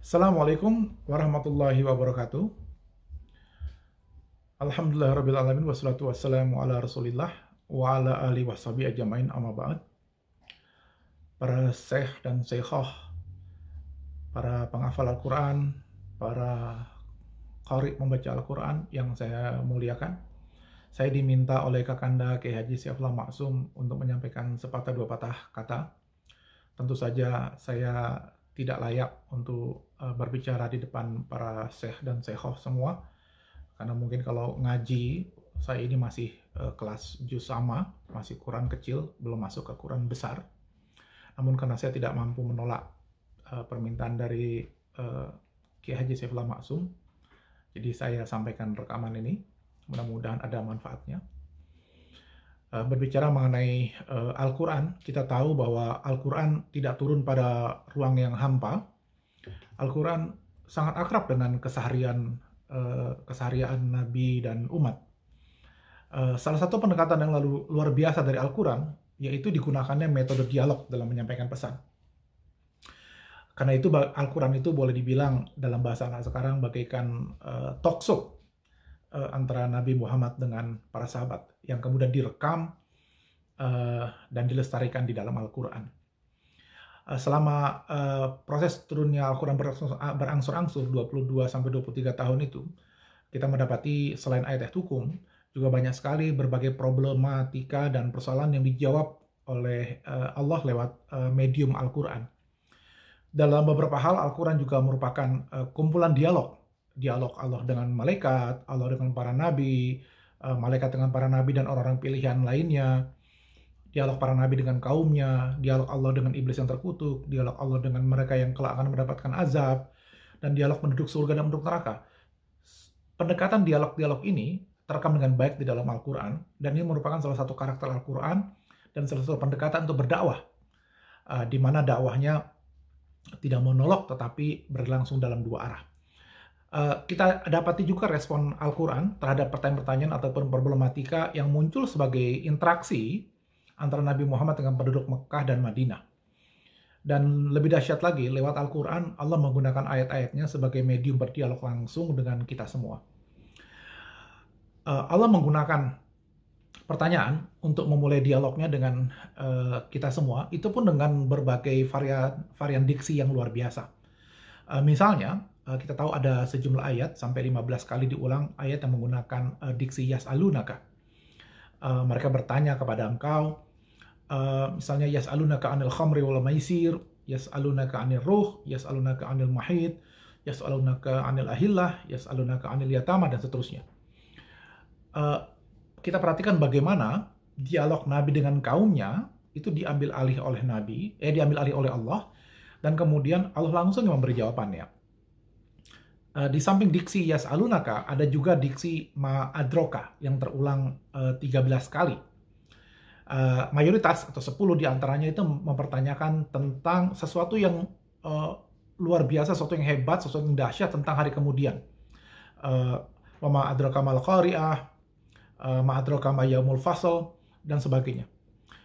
Assalamualaikum warahmatullahi wabarakatuh. Alhamdulillahirrabbilalamin wassalatu wassalamu ala rasulillah wa ala alihi washabihi ajma'in amma ba'd. Para syekh dan syekhah, para penghafal Al-Quran, para qari membaca Al-Quran yang saya muliakan, saya diminta oleh Kakanda Kiai Haji Syaifullah Maksum untuk menyampaikan sepatah dua patah kata. Tentu saja saya tidak layak untuk berbicara di depan para syekh dan syekhah semua, karena mungkin kalau ngaji saya ini masih kelas juz amma, masih Quran kecil, belum masuk ke Quran besar. Namun karena saya tidak mampu menolak permintaan dari Kiai Haji Syaifullah Maksum, jadi saya sampaikan rekaman ini, mudah-mudahan ada manfaatnya. Berbicara mengenai Al-Quran, kita tahu bahwa Al-Quran tidak turun pada ruang yang hampa. Al-Quran sangat akrab dengan keseharian Nabi dan umat. Salah satu pendekatan yang luar biasa dari Al-Quran, yaitu digunakannya metode dialog dalam menyampaikan pesan. Karena itu Al-Quran itu boleh dibilang dalam bahasa anak sekarang bagaikan talk show antara Nabi Muhammad dengan para sahabat yang kemudian direkam dan dilestarikan di dalam Al-Quran. Selama proses turunnya Al-Quran berangsur-angsur 22-23 tahun itu, kita mendapati selain ayat-ayat hukum, juga banyak sekali berbagai problematika dan persoalan yang dijawab oleh Allah lewat medium Al-Quran. Dalam beberapa hal, Al-Quran juga merupakan kumpulan dialog Allah dengan malaikat, Allah dengan para nabi, malaikat dengan para nabi dan orang-orang pilihan lainnya, dialog para nabi dengan kaumnya, dialog Allah dengan iblis yang terkutuk, dialog Allah dengan mereka yang kelak akan mendapatkan azab, dan dialog penduduk surga dan penduduk neraka. Pendekatan dialog-dialog ini terekam dengan baik di dalam Al-Quran, dan ini merupakan salah satu karakter Al-Quran dan salah satu pendekatan untuk berdakwah, di mana dakwahnya tidak monolog tetapi berlangsung dalam dua arah. Kita dapati juga respon Al-Quran terhadap pertanyaan-pertanyaan ataupun problematika yang muncul sebagai interaksi antara Nabi Muhammad dengan penduduk Mekah dan Madinah. Dan lebih dahsyat lagi, lewat Al-Quran, Allah menggunakan ayat-ayatnya sebagai medium berdialog langsung dengan kita semua. Allah menggunakan pertanyaan untuk memulai dialognya dengan kita semua, itu pun dengan berbagai varian diksi yang luar biasa. Misalnya, kita tahu ada sejumlah ayat, sampai 15 kali diulang ayat yang menggunakan diksi yas'alunaka. Mereka bertanya kepada engkau, misalnya yas'alunaka anil khamri wal maisir, yas'alunaka anil ruh, yas'alunaka anil mahid, yas'alunaka anil ahillah, yas'alunaka anil yatama, dan seterusnya. Kita perhatikan bagaimana dialog Nabi dengan kaumnya itu diambil alih oleh diambil alih oleh Allah, dan kemudian Allah langsung memberi jawabannya. Di samping diksi yas'alunaka, ada juga diksi ma'adroka yang terulang 13 kali. Mayoritas atau 10 diantaranya itu mempertanyakan tentang sesuatu yang luar biasa, sesuatu yang hebat, sesuatu yang dahsyat tentang hari kemudian. Wa ma'adroka mal qari'ah, ma'adroka ma yaumul fasl, dan sebagainya.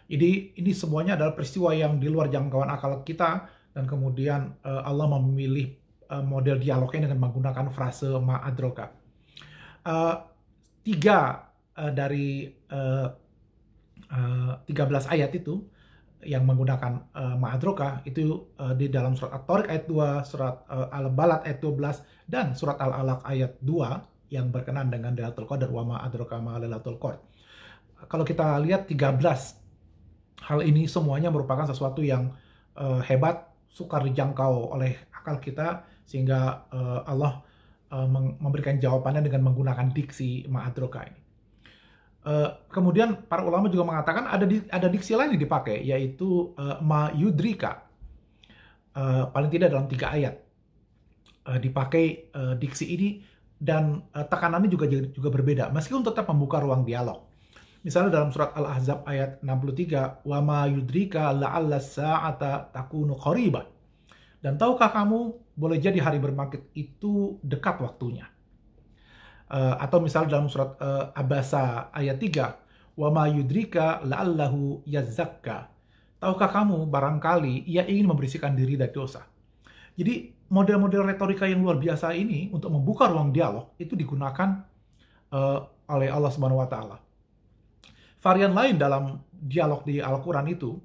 Jadi ini semuanya adalah peristiwa yang di luar jangkauan akal kita, dan kemudian Allah memilih model dialognya dengan menggunakan frase ma'adroka. 3 dari 13 ayat itu yang menggunakan ma'adroka itu di dalam surat At-Tariq ayat 2, surat Al-Balad ayat 12, dan surat Al-Alaq ayat 2 yang berkenaan dengan Lailatul Qadar, wa ma'adroka ma Lailatul Qadar. Kalau kita lihat 13 hal ini semuanya merupakan sesuatu yang hebat, sukar dijangkau oleh akal kita, sehingga Allah memberikan jawabannya dengan menggunakan diksi ma'adroka ini. Kemudian para ulama juga mengatakan ada diksi lain yang dipakai, yaitu ma'yudrika. Paling tidak dalam 3 ayat dipakai diksi ini, dan tekanannya juga berbeda, meskipun tetap membuka ruang dialog. Misalnya dalam surat Al-Ahzab ayat 63, wa ma yudrika la'alla sa'ata takunu qaribah. Dan tahukah kamu, boleh jadi hari berbangkit itu dekat waktunya. Atau misalnya dalam surat Abasa ayat 3, wa ma yudrika la'allahu yazakka. Tahukah kamu, barangkali ia ingin membersihkan diri dari dosa. Jadi model-model retorika yang luar biasa ini untuk membuka ruang dialog itu digunakan oleh Allah Subhanahu wa Ta'ala. Varian lain dalam dialog di Al-Quran itu,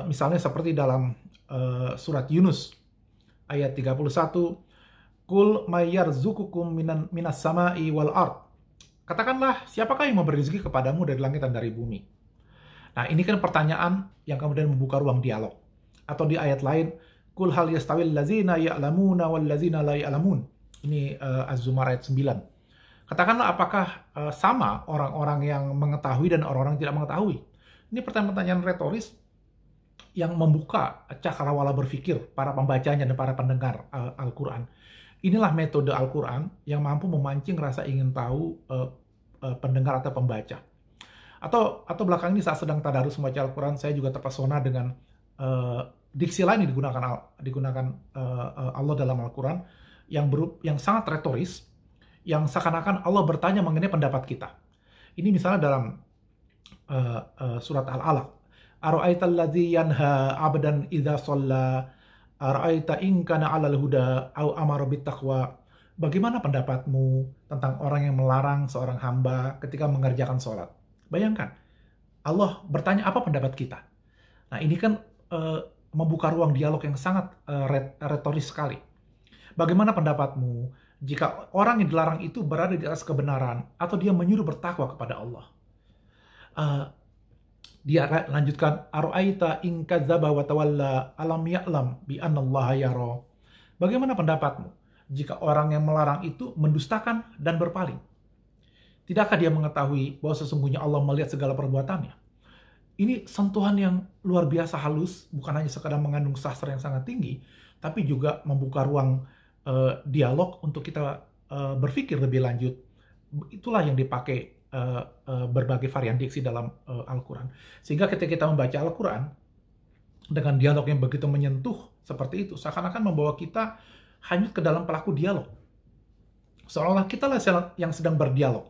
misalnya seperti dalam surat Yunus ayat 31, Kul mayyarzukukum minas sama'i wal ard. Katakanlah, siapakah yang memberi rezeki kepadamu dari langit dan dari bumi? Nah, ini kan pertanyaan yang kemudian membuka ruang dialog. Atau di ayat lain, Kul hal yastawil lazina ya'lamuna wal lazina la ya'lamun. Ini Az-Zumar ayat 9. Katakanlah, apakah sama orang-orang yang mengetahui dan orang-orang tidak mengetahui? Ini pertanyaan-pertanyaan retoris yang membuka cakrawala berpikir para pembacanya dan para pendengar Al-Quran. Inilah metode Al-Quran yang mampu memancing rasa ingin tahu pendengar atau pembaca. Atau belakang ini saat sedang tadarus membaca Al-Quran, saya juga terpesona dengan diksi lain yang digunakan Allah dalam Al-Quran yang sangat retoris, yang seakan-akan Allah bertanya mengenai pendapat kita. Ini misalnya dalam surat Al-Alaq. Ara'aita alladzi yanha 'abdan idza shalla ara'aita in kana 'alal huda aw amara bittaqwa. Bagaimana pendapatmu tentang orang yang melarang seorang hamba ketika mengerjakan sholat? Bayangkan, Allah bertanya apa pendapat kita. Nah, ini kan membuka ruang dialog yang sangat retoris sekali. Bagaimana pendapatmu jika orang yang dilarang itu berada di atas kebenaran atau dia menyuruh bertakwa kepada Allah? Dia lanjutkan, Ara'aita in kadzdzaba wa tawalla alam ya'lam bi annallaha yara. Bagaimana pendapatmu jika orang yang melarang itu mendustakan dan berpaling? Tidakkah dia mengetahui bahwa sesungguhnya Allah melihat segala perbuatannya? Ini sentuhan yang luar biasa halus, bukan hanya sekadar mengandung sastra yang sangat tinggi, tapi juga membuka ruang dialog untuk kita berpikir lebih lanjut. Itulah yang dipakai berbagai varian diksi dalam Al-Quran. Sehingga ketika kita membaca Al-Quran dengan dialog yang begitu menyentuh seperti itu, seakan-akan membawa kita hanyut ke dalam pelaku dialog. Seolah-olah kita lah yang sedang berdialog.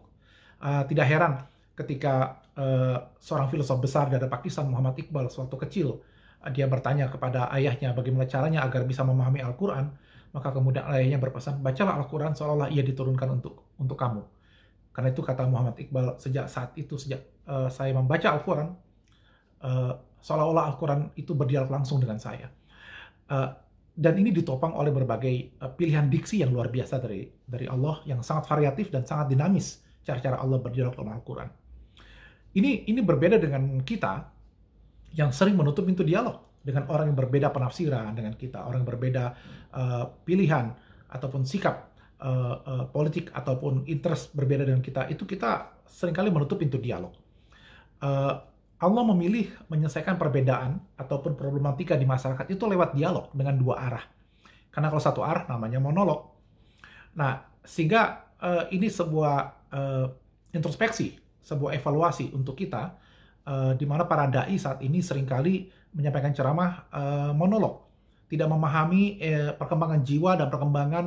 Tidak heran ketika seorang filosof besar dari Pakistan, Muhammad Iqbal, sewaktu kecil, dia bertanya kepada ayahnya bagaimana caranya agar bisa memahami Al-Quran, maka kemudian ayahnya berpesan, bacalah Al-Quran seolah-olah ia diturunkan untuk kamu. Karena itu kata Muhammad Iqbal, sejak saya membaca Al-Quran, seolah-olah Al-Quran itu berdialog langsung dengan saya. Dan ini ditopang oleh berbagai pilihan diksi yang luar biasa dari Allah, yang sangat variatif dan sangat dinamis cara-cara Allah berdialog dalam Al-Quran. Ini berbeda dengan kita yang sering menutup pintu dialog dengan orang yang berbeda penafsiran dengan kita, orang yang berbeda pilihan ataupun sikap politik ataupun interest berbeda dengan kita. Itu kita seringkali menutup pintu dialog. Allah memilih menyelesaikan perbedaan ataupun problematika di masyarakat itu lewat dialog dengan dua arah. Karena kalau satu arah namanya monolog. Nah, sehingga ini sebuah introspeksi, sebuah evaluasi untuk kita, di mana para dai saat ini seringkali menyampaikan ceramah monolog, tidak memahami perkembangan jiwa dan perkembangan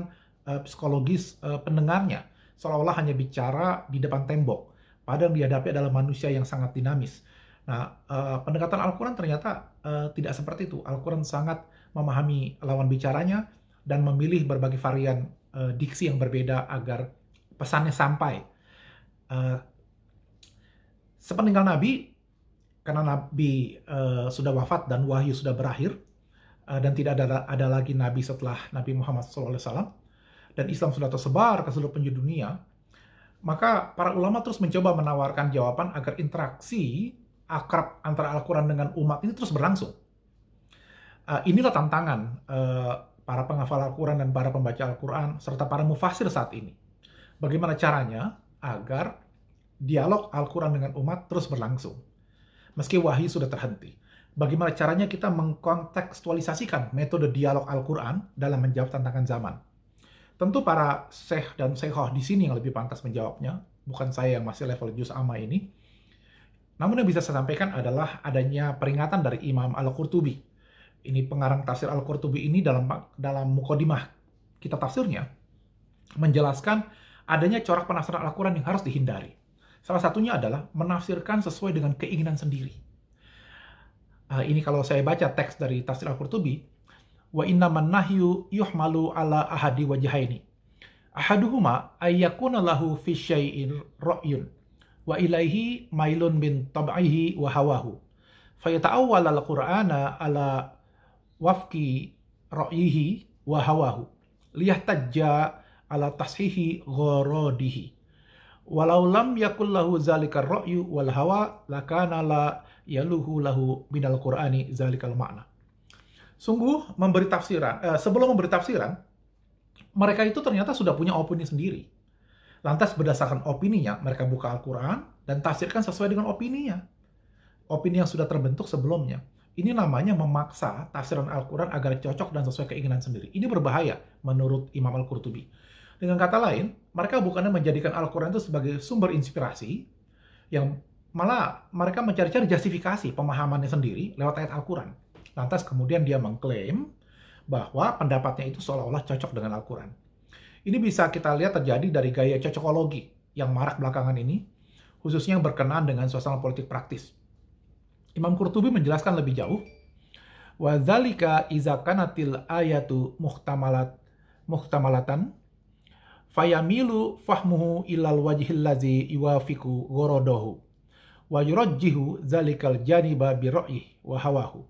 psikologis pendengarnya, seolah-olah hanya bicara di depan tembok, padahal yang dihadapi adalah manusia yang sangat dinamis. Nah, pendekatan Al-Quran ternyata tidak seperti itu. Al-Quran sangat memahami lawan bicaranya dan memilih berbagai varian diksi yang berbeda agar pesannya sampai. Sepeninggal Nabi, karena Nabi sudah wafat dan wahyu sudah berakhir, dan tidak ada lagi Nabi setelah Nabi Muhammad SAW, dan Islam sudah tersebar ke seluruh penjuru dunia, maka para ulama terus mencoba menawarkan jawaban agar interaksi akrab antara Al-Quran dengan umat ini terus berlangsung. Inilah tantangan para penghafal Al-Quran dan para pembaca Al-Quran, serta para mufasir saat ini. Bagaimana caranya agar dialog Al-Quran dengan umat terus berlangsung, meski wahyu sudah terhenti. Bagaimana caranya kita mengkontekstualisasikan metode dialog Al-Quran dalam menjawab tantangan zaman. Tentu para syekh dan syekhah di sini yang lebih pantas menjawabnya, bukan saya yang masih level juz amma ini. Namun yang bisa saya sampaikan adalah adanya peringatan dari Imam Al-Qurtubi. Ini pengarang tafsir Al-Qurtubi ini dalam muqaddimah kitab tafsirnya menjelaskan adanya corak penafsiran Al-Quran yang harus dihindari. Salah satunya adalah menafsirkan sesuai dengan keinginan sendiri. Ini kalau saya baca teks dari tafsir Al-Qurtubi, wa innaman nahyu yuhmalu ala ahadi wajhaini. Ahaduhuma ayyakuna lahu fi syai'in ra'yun wa ilaihi mailun min tab'ihi wa hawahu. Fayata'awwal al-Qur'ana ala wafqi ra'yihi wa hawahu liyahtajja ala tashihi gharadihi. Walau lam yakul lahu zalikar ra'yu wal hawa lakana la yaluhu lahu minal Qur'ani zalikal makna. Sungguh sebelum memberi tafsiran, mereka itu ternyata sudah punya opini sendiri. Lantas berdasarkan opininya, mereka buka Al-Quran dan tafsirkan sesuai dengan opininya. Opini yang sudah terbentuk sebelumnya. Ini namanya memaksa tafsiran Al-Quran agar cocok dan sesuai keinginan sendiri. Ini berbahaya menurut Imam Al-Qurtubi. Dengan kata lain, mereka bukannya menjadikan Al-Quran itu sebagai sumber inspirasi, yang malah mereka mencari-cari justifikasi pemahamannya sendiri lewat ayat Al-Quran. Lantas kemudian dia mengklaim bahwa pendapatnya itu seolah-olah cocok dengan Al-Quran. Ini bisa kita lihat terjadi dari gaya cocokologi yang marak belakangan ini, khususnya yang berkenaan dengan suasana politik praktis. Imam Qurtubi menjelaskan lebih jauh, wa dzalika iza kanatil ayatu muhtamalatan fayamilu fahmuhu ilal wajhil ladzi yuwafiqu ghoradahu wa yurajjihu dzalikal janiba bi ra'yihi wa hawahu.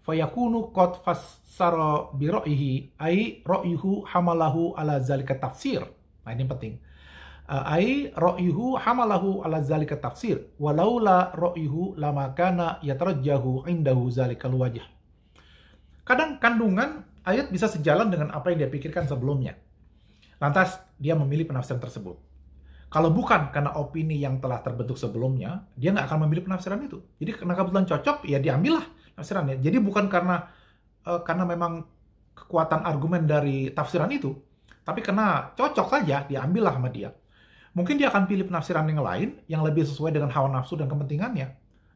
Fayakunu qad fassara bi ra'yihi ay ra'yuhu hamalahu ala zalika tafsir. Nah, ini penting. Ay ra'yuhu hamalahu ala zalika tafsir walaula ra'yuhu lama kana yatarajjahu indahu zalikal wajh. Kadang kandungan ayat bisa sejalan dengan apa yang dia pikirkan sebelumnya. Lantas dia memilih penafsiran tersebut. Kalau bukan karena opini yang telah terbentuk sebelumnya, dia nggak akan memilih penafsiran itu. Jadi karena kebetulan cocok, ya diambillah tafsirannya. Jadi bukan karena memang kekuatan argumen dari tafsiran itu, tapi karena cocok saja diambillah sama dia. Mungkin dia akan pilih penafsiran yang lain yang lebih sesuai dengan hawa nafsu dan kepentingannya.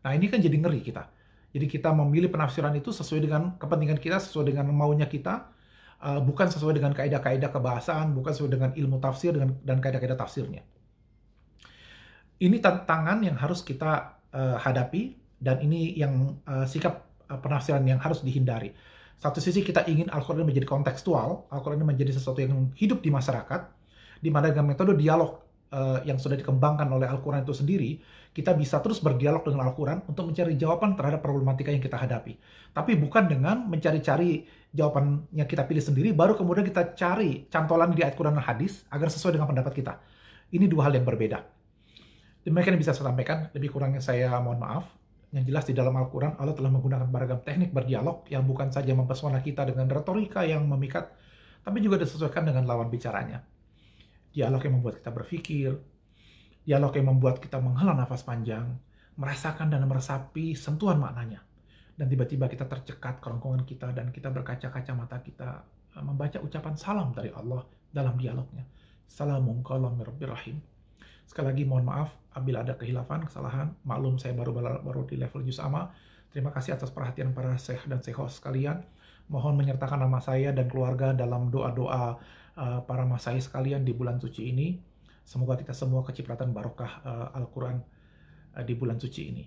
Nah, ini kan jadi ngeri kita. Jadi kita memilih penafsiran itu sesuai dengan kepentingan kita, sesuai dengan maunya kita, bukan sesuai dengan kaidah-kaidah kebahasaan, bukan sesuai dengan ilmu tafsir dan kaidah-kaidah tafsirnya. Ini tantangan yang harus kita hadapi, dan ini yang sikap penafsiran yang harus dihindari. Satu sisi kita ingin Al-Quran menjadi kontekstual, Al-Quran menjadi sesuatu yang hidup di masyarakat, di mana dengan metode dialog yang sudah dikembangkan oleh Al-Quran itu sendiri, kita bisa terus berdialog dengan Al-Quran untuk mencari jawaban terhadap problematika yang kita hadapi. Tapi bukan dengan mencari-cari jawaban yang kita pilih sendiri, baru kemudian kita cari cantolan di ayat Quran dan hadis agar sesuai dengan pendapat kita. Ini dua hal yang berbeda. Demikian yang bisa saya sampaikan, lebih kurangnya saya mohon maaf. Yang jelas di dalam Al-Quran, Allah telah menggunakan beragam teknik berdialog yang bukan saja mempesona kita dengan retorika yang memikat, tapi juga disesuaikan dengan lawan bicaranya. Dialog yang membuat kita berpikir, dialog yang membuat kita menghela nafas panjang, merasakan dan meresapi sentuhan maknanya. Dan tiba-tiba kita tercekat kerongkongan kita dan kita berkaca-kaca mata kita membaca ucapan salam dari Allah dalam dialognya. Salamun qaulam mir rabbir rahim. Sekali lagi mohon maaf apabila ada kehilafan, kesalahan. Maklum saya baru di level juz amma. Terima kasih atas perhatian para syekh dan syekhos sekalian. Mohon menyertakan nama saya dan keluarga dalam doa-doa para masai sekalian di bulan suci ini. Semoga kita semua kecipratan barokah Al-Quran di bulan suci ini.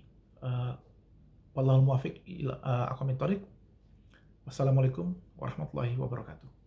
Wallahul muwaffiq ila aqwamit thoriq. Wassalamualaikum warahmatullahi wabarakatuh.